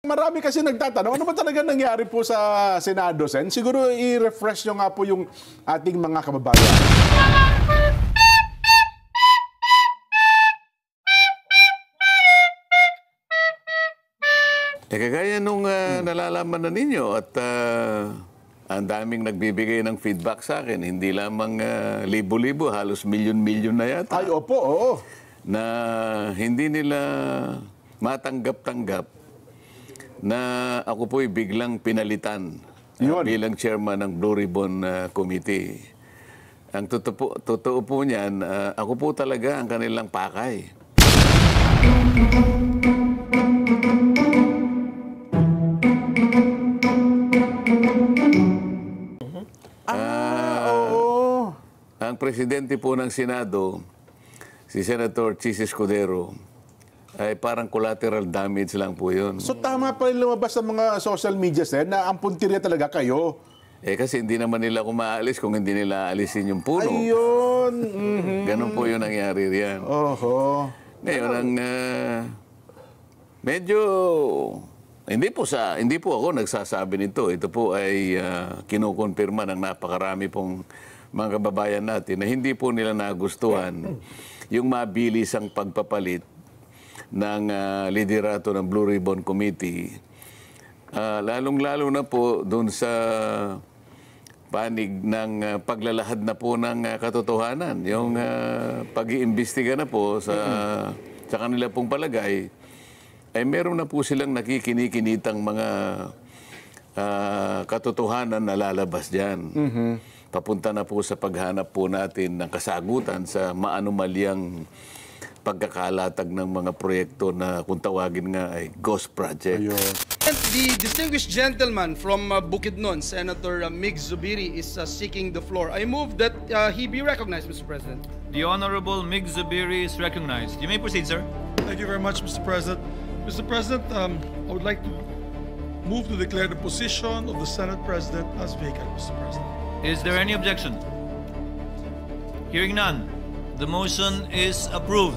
Marami kasi nagtatanong, ano ba talaga nangyari po sa Senado, Sen? Siguro i-refresh nyo nga po yung ating mga kababayan. Kagaya nung nalalaman na ninyo at ang daming nagbibigay ng feedback sa akin, hindi lamang libo-libo, halos milyon-milyon na yata. Ay, opo, oo. Na hindi nila matanggap-tanggap na ako po'y biglang pinalitan bilang chairman ng Blue Ribbon Committee. Ang totoo po niyan, ako po talaga ang kanilang pakay. Oo. Ang presidente po ng Senado, si Senator Chis Escudero, ay parang collateral damage lang po yun. So tama pa rin lumabas sa mga social media, Sen, na ang puntirya talaga kayo. Kasi hindi naman nila ako maalis kung hindi nila alisin yung puno. Ayun. Ganun po yung nangyari riyan. Oho. Ngayon, ang medyo hindi po ako nagsasabi nito. Ito po ay kinukonfirma ng napakarami pong mga kababayan natin na hindi po nila nagustuhan yung mabilisang pagpapalit ng liderato ng Blue Ribbon Committee. Lalong-lalo na po doon sa panig ng paglalahad na po ng katotohanan. Yung pag-iimbestiga na po sa kanila pong palagay, ay meron na po silang nakikinikinitang mga katotohanan na lalabas dyan. Papunta na po sa paghanap po natin ng kasagutan sa maanumalyang pagkakalatag ng mga proyekto na kung tawagin nga ay ghost project. Ayun. The distinguished gentleman from Bukidnon, Senator Mig Zubiri, is seeking the floor. I move that he be recognized, Mr. President. The Honorable Mig Zubiri is recognized. You may proceed, sir. Thank you very much, Mr. President. Mr. President, I would like to move to declare the position of the Senate President as vacant, Mr. President. Is there any objection? Hearing none, the motion is approved.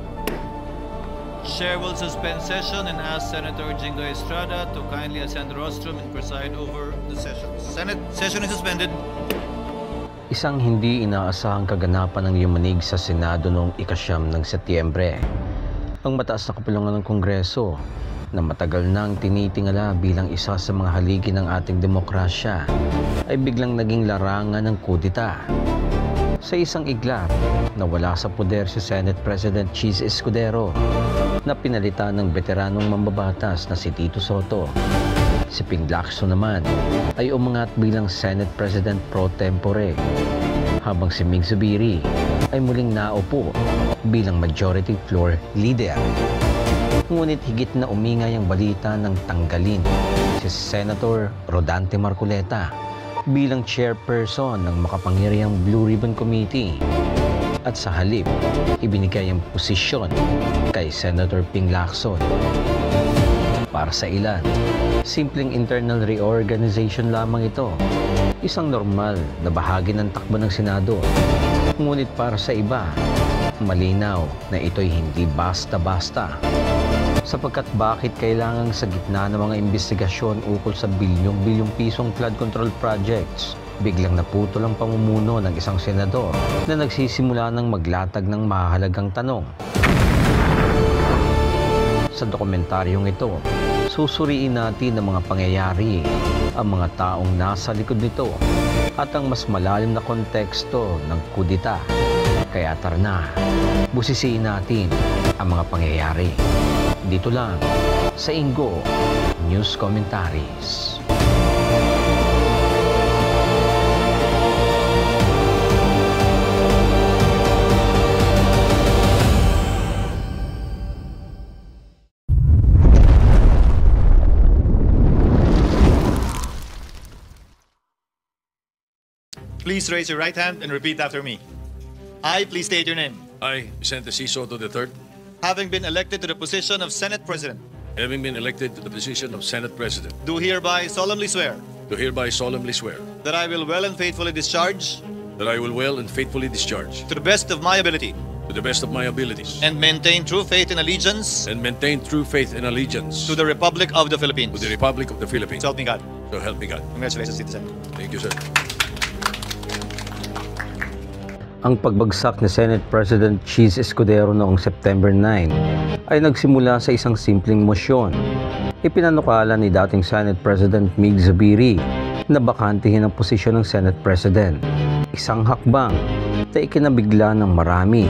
Chair will suspend session and ask Senator Jingo Estrada to kindly ascend the rostrum and preside over the session. Senate session is suspended. Isang hindi inaasahang kaganapan ng yumanig sa Senado noong ika-9 ng Setyembre. Ang mataas na kapulungan ng Kongreso na matagal nang tinitingala bilang isa sa mga haligi ng ating demokrasya ay biglang naging larangan ng kudita. Sa isang iglap, nawala sa poder si Senate President Chis Escudero na pinalitan ng veteranong mambabatas na si Tito Soto. Si Ping Lacson naman ay umangat bilang Senate President pro tempore, habang si Mig Zubiri ay muling naupo bilang Majority Floor Leader. Ngunit higit na umingay ang balita ng tanggalin si Senator Rodante Marcoleta bilang chairperson ng makapangyarihang Blue Ribbon Committee. At sa halip, ibinigay ang posisyon kay Senator Ping Lacson. Para sa ilan, simpleng internal reorganization lamang ito. Isang normal na bahagi ng takbo ng Senado. Ngunit para sa iba, malinaw na ito'y hindi basta-basta. Sapagkat bakit kailangang sa gitna ng mga investigasyon ukol sa bilyong-bilyong pisong flood control projects, biglang naputol ang pamumuno ng isang senador na nagsisimula ng maglatag ng mahalagang tanong. Sa dokumentaryong ito, susuriin natin ang mga pangyayari, ang mga taong nasa likod nito, at ang mas malalim na konteksto ng kudita. Kaya tara na, busisiin natin ang mga pangyayari. Dito lang sa Ingo News Commentaries. Please raise your right hand and repeat after me. I, please state your name. I, Vicente C. Soto III, Having been elected to the position of Senate President, having been elected to the position of Senate President, do hereby solemnly swear do hereby solemnly swear that I will well and faithfully discharge, that I will well and faithfully discharge, to the best of my ability, to to the best of my abilities, and maintain true faith and allegiance and maintain true faith and allegiance to the Republic of the Philippines. to the Republic of the Philippines. So help me God. So help me God. Congratulations, citizen. Thank you, sir. Ang pagbagsak ni Senate President Cheese Escudero noong September 9 ay nagsimula sa isang simpleng mosyon. Ipinanukala ni dating Senate President Mig Zubiri na bakantihin ang posisyon ng Senate President. Isang hakbang na ikinabigla ng marami,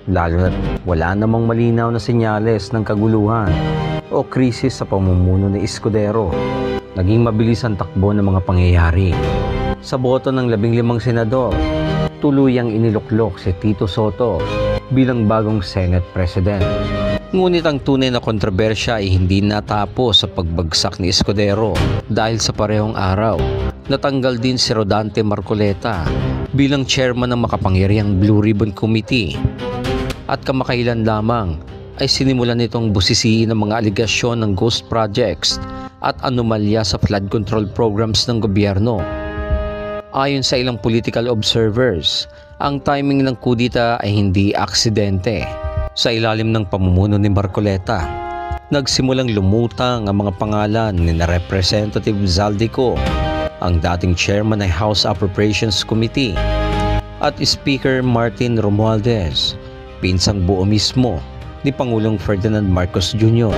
lalo na't wala namang malinaw na senyales ng kaguluhan o krisis sa pamumuno ni Escudero. Naging mabilis ang takbo ng mga pangyayari. Sa boto ng 15 senador, tuluyang iniluklok si Tito Soto bilang bagong Senate President. Ngunit ang tunay na kontrobersya ay hindi natapos sa pagbagsak ni Escudero dahil sa parehong araw, natanggal din si Rodante Marcoleta bilang chairman ng makapangyarihang Blue Ribbon Committee. At kamakailan lamang ay sinimulan nitong busisiin ang mga aligasyon ng ghost projects at anomalya sa flood control programs ng gobyerno. Ayon sa ilang political observers, ang timing ng kudita ay hindi aksidente. Sa ilalim ng pamumuno ni Marcoleta, nagsimulang lumutang ang mga pangalan ni Representative Zaldico, ang dating chairman ng House Appropriations Committee, at Speaker Martin Romualdez, pinsang buo mismo ni Pangulong Ferdinand Marcos Jr.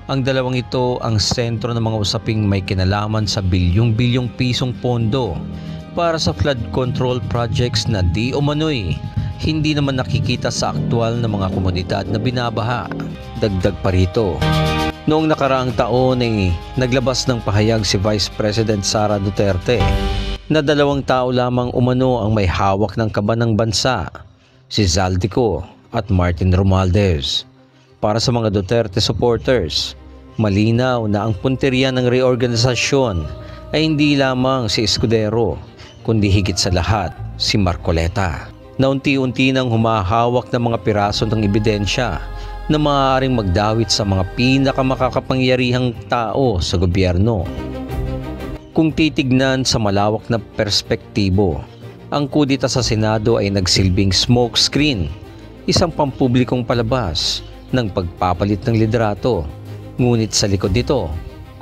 Ang dalawang ito ang sentro ng mga usaping may kinalaman sa bilyong-bilyong pisong pondo para sa flood control projects na di umano'y hindi naman nakikita sa aktual na mga komunidad na binabaha. Dagdag pa rito, noong nakaraang taon ay naglabas ng pahayag si Vice President Sara Duterte na 2 tao lamang umano ang may hawak ng kaban ng bansa, si Zaldico at Martin Romualdez. Para sa mga Duterte supporters, malinaw na ang punteriya ng reorganisasyon ay hindi lamang si Escudero, kundi higit sa lahat si Marcoleta, na unti-unti nang humahawak ng mga piraso ng ebidensya na maaaring magdawit sa mga pinakamakakapangyarihang tao sa gobyerno. Kung titignan sa malawak na perspektibo, ang kudita sa Senado ay nagsilbing smokescreen, isang pampublikong palabas ng pagpapalit ng liderato. Ngunit sa likod nito,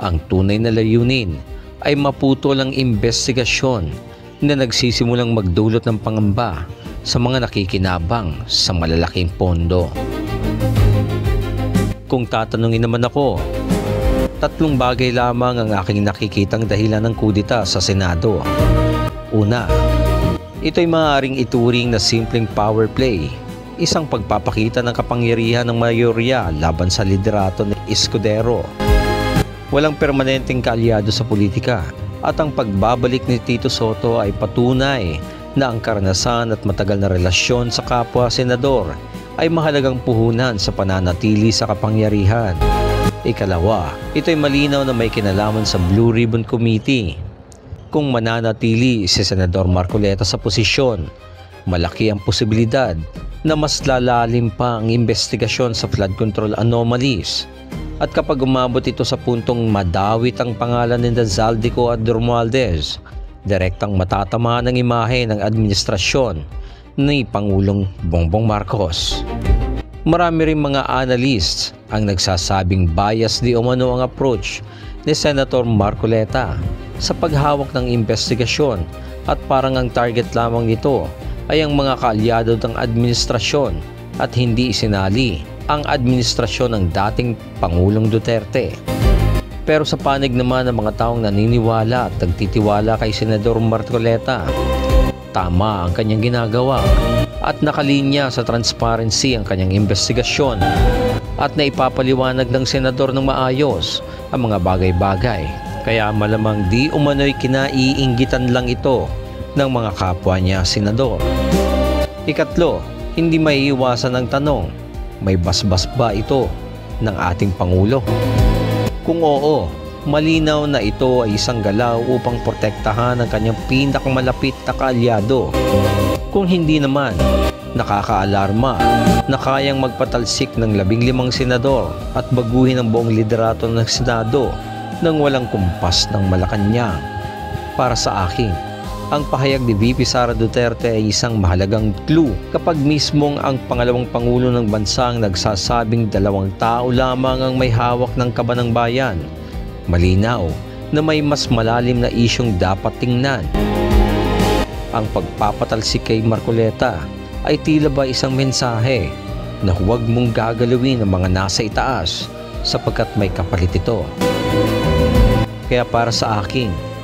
ang tunay na layunin ay maputol ang investigasyon na nagsisimulang magdulot ng pangamba sa mga nakikinabang sa malalaking pondo. Kung tatanungin naman ako, 3 bagay lamang ang aking nakikitang dahilan ng kudita sa Senado. Una, ito'y maaaring ituring na simpleng power play, isang pagpapakita ng kapangyarihan ng mayorya laban sa liderato ni Escudero. Walang permanenteng kaalyado sa politika at ang pagbabalik ni Tito Soto ay patunay na ang karanasan at matagal na relasyon sa kapwa senador ay mahalagang puhunan sa pananatili sa kapangyarihan. Ikalawa, ito'y malinaw na may kinalaman sa Blue Ribbon Committee. Kung mananatili si Senador Marcoleta sa posisyon, malaki ang posibilidad na mas lalalim pa ang investigasyon sa flood control anomalies. At kapag umabot ito sa puntong madawit ang pangalan ni Zaldico at Romualdez, direktang matatamaan ang imahe ng administrasyon ni Pangulong Bongbong Marcos. Marami rin mga analysts ang nagsasabing bias di umano ang approach ni Senator Marcoleta sa paghawak ng investigasyon at parang ang target lamang nito ay ang mga kaalyado ng administrasyon at hindi isinali ang administrasyon ng dating Pangulong Duterte. Pero sa panig naman ng mga taong naniniwala at nagtitiwala kay Senador Marcoleta, tama ang kanyang ginagawa at nakalinya sa transparency ang kanyang investigasyon at naipapaliwanag ng senador ng maayos ang mga bagay-bagay. Kaya malamang di umano'y kinaiinggitan lang ito ng mga kapwa niya senador. Ikatlo, hindi maiiwasan ang tanong, may basbas ba ito ng ating Pangulo? Kung oo, malinaw na ito ay isang galaw upang protektahan ang kanyang pinakamalapit na kaalyado. Kung hindi naman, nakakaalarma na kayang magpatalsik ng 15 senador at baguhin ang buong liderato ng Senado nang walang kumpas ng Malacanang. Para sa akin, Ang pahayag ni VP Sara Duterte ay isang mahalagang clue kapag mismong ang pangalawang pangulo ng bansa ang nagsasabing 2 tao lamang ang may hawak ng kaban ng bayan. Malinaw na may mas malalim na isyong dapat tingnan. Ang pagpapatalsik kay Marcoleta ay tila ba isang mensahe na huwag mong gagalawin ang mga nasa itaas sapagkat may kapalit ito. Kaya para sa akin,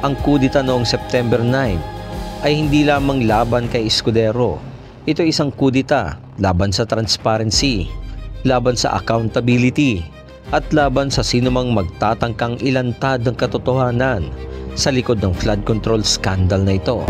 ang kudita noong September 9 ay hindi lamang laban kay Escudero. Ito ay isang kudita laban sa transparency, laban sa accountability, at laban sa sinumang magtatangkang ilantad ng katotohanan sa likod ng flood control scandal na ito.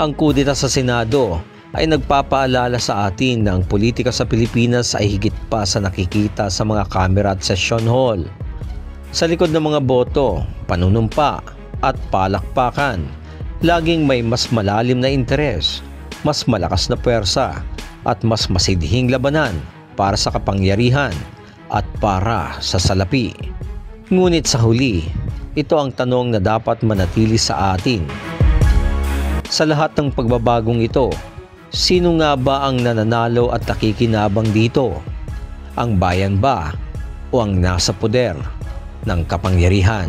Ang kudita sa Senado ay nagpapaalala sa atin na ang politika sa Pilipinas ay higit pa sa nakikita sa mga kamera at session hall. Sa likod ng mga boto, panunumpa at palakpakan, laging may mas malalim na interes, mas malakas na puwersa at mas masidhing labanan para sa kapangyarihan at para sa salapi. Ngunit sa huli, ito ang tanong na dapat manatili sa atin. Sa lahat ng pagbabagong ito, sino nga ba ang nananalo at nakikinabang dito? Ang bayan ba o ang nasa poder ng kapangyarihan?